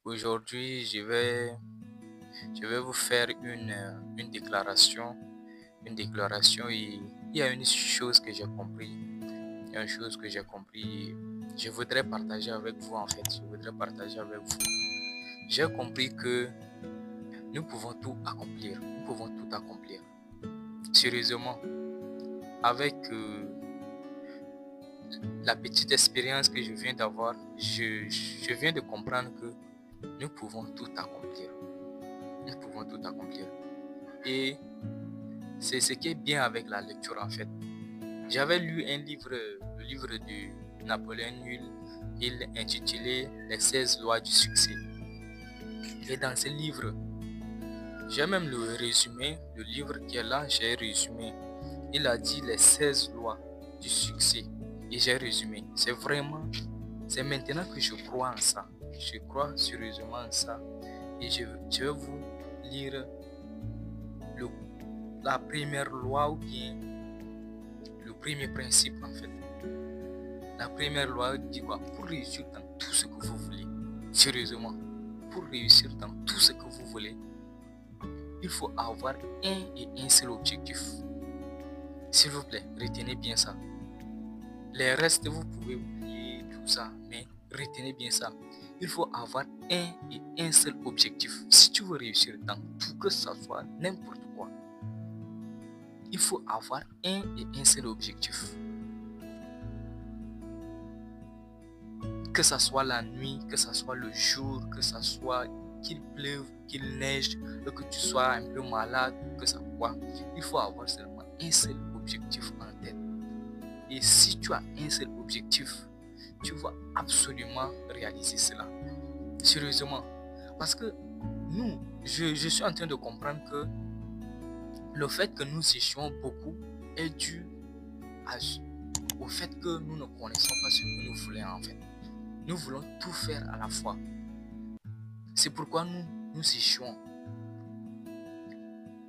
Aujourd'hui, je vais vous faire une déclaration. Une déclaration et il y a une chose que j'ai compris. Il y a une chose que j'ai compris. Je voudrais partager avec vous en fait. Je voudrais partager avec vous. J'ai compris que nous pouvons tout accomplir. Nous pouvons tout accomplir. Sérieusement, avec la petite expérience que je viens d'avoir, je viens de comprendre que nous pouvons tout accomplir. Nous pouvons tout accomplir. Et c'est ce qui est bien avec la lecture en fait. J'avais lu un livre, le livre de Napoléon Hill, intitulé Les 16 lois du succès. Et dans ce livre, j'ai même le résumé, le livre qui est là, j'ai résumé. Il a dit les 16 lois du succès. Et j'ai résumé. C'est maintenant que je crois en ça. Je crois sérieusement en ça. Et je vais vous lire la première loi ou bien le premier principe en fait. La première loi dit quoi? Pour réussir dans tout ce que vous voulez, sérieusement, pour réussir dans tout ce que vous voulez, il faut avoir un seul objectif. S'il vous plaît, retenez bien ça. Les restes, vous pouvez oublier tout ça, mais retenez bien ça. Il faut avoir un seul objectif. Si tu veux réussir dans tout, que ça soit n'importe quoi, il faut avoir un seul objectif. Que ça soit la nuit, que ça soit le jour, que ça soit qu'il pleuve, qu'il neige, que tu sois un peu malade, que ça quoi, il faut avoir seulement un seul objectif en tête. Et si tu as un seul objectif, tu vas absolument réaliser cela. Sérieusement. Parce que je suis en train de comprendre que le fait que nous échouons beaucoup est dû au fait que nous ne connaissons pas ce que nous voulons en fait. Nous voulons tout faire à la fois. C'est pourquoi nous échouons.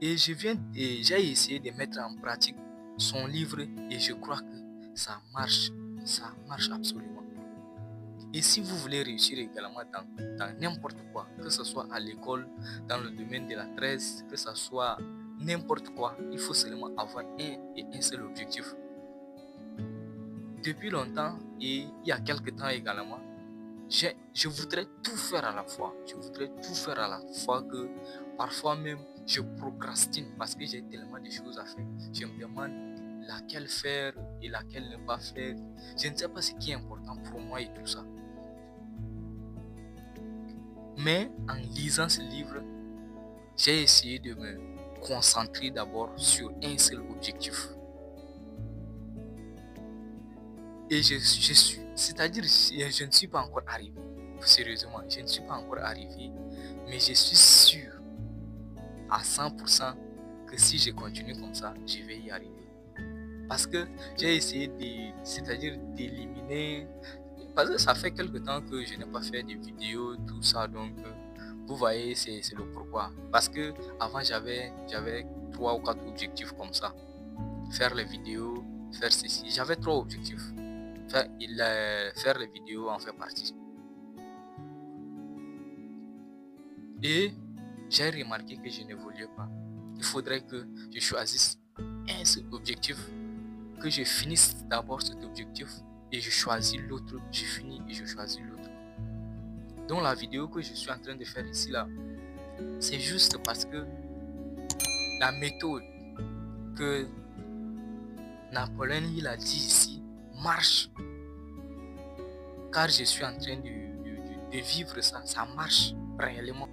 Et j'ai essayé de mettre en pratique son livre et je crois que ça marche absolument. Et si vous voulez réussir également dans n'importe quoi, que ce soit à l'école, dans le domaine de la presse, que ce soit n'importe quoi, il faut seulement avoir un seul objectif. Depuis longtemps et il y a quelques temps également, je voudrais tout faire à la fois. Je voudrais tout faire à la fois que parfois même je procrastine parce que j'ai tellement de choses à faire. Je me demande laquelle faire et laquelle ne pas faire. Je ne sais pas ce qui est important pour moi et tout ça. Mais en lisant ce livre, j'ai essayé de me concentrer d'abord sur un seul objectif. Et c'est-à-dire, je ne suis pas encore arrivé. Sérieusement, je ne suis pas encore arrivé, mais je suis sûr à 100% que si je continue comme ça, je vais y arriver. Parce que j'ai essayé d'éliminer, parce que ça fait quelque temps que je n'ai pas fait de vidéos, tout ça, donc vous voyez, c'est le pourquoi. Parce que avant j'avais 3 ou 4 objectifs comme ça. Faire les vidéos, faire ceci. J'avais 3 objectifs. Faire les vidéos en fait partie. Et j'ai remarqué que je n'évoluais pas. Il faudrait que je choisisse un seul objectif, que je finisse d'abord cet objectif et je choisis l'autre, je finis et je choisis l'autre. Donc la vidéo que je suis en train de faire ici là, c'est juste parce que la méthode que Napoléon il a dit ici marche. Car je suis en train de vivre ça marche réellement.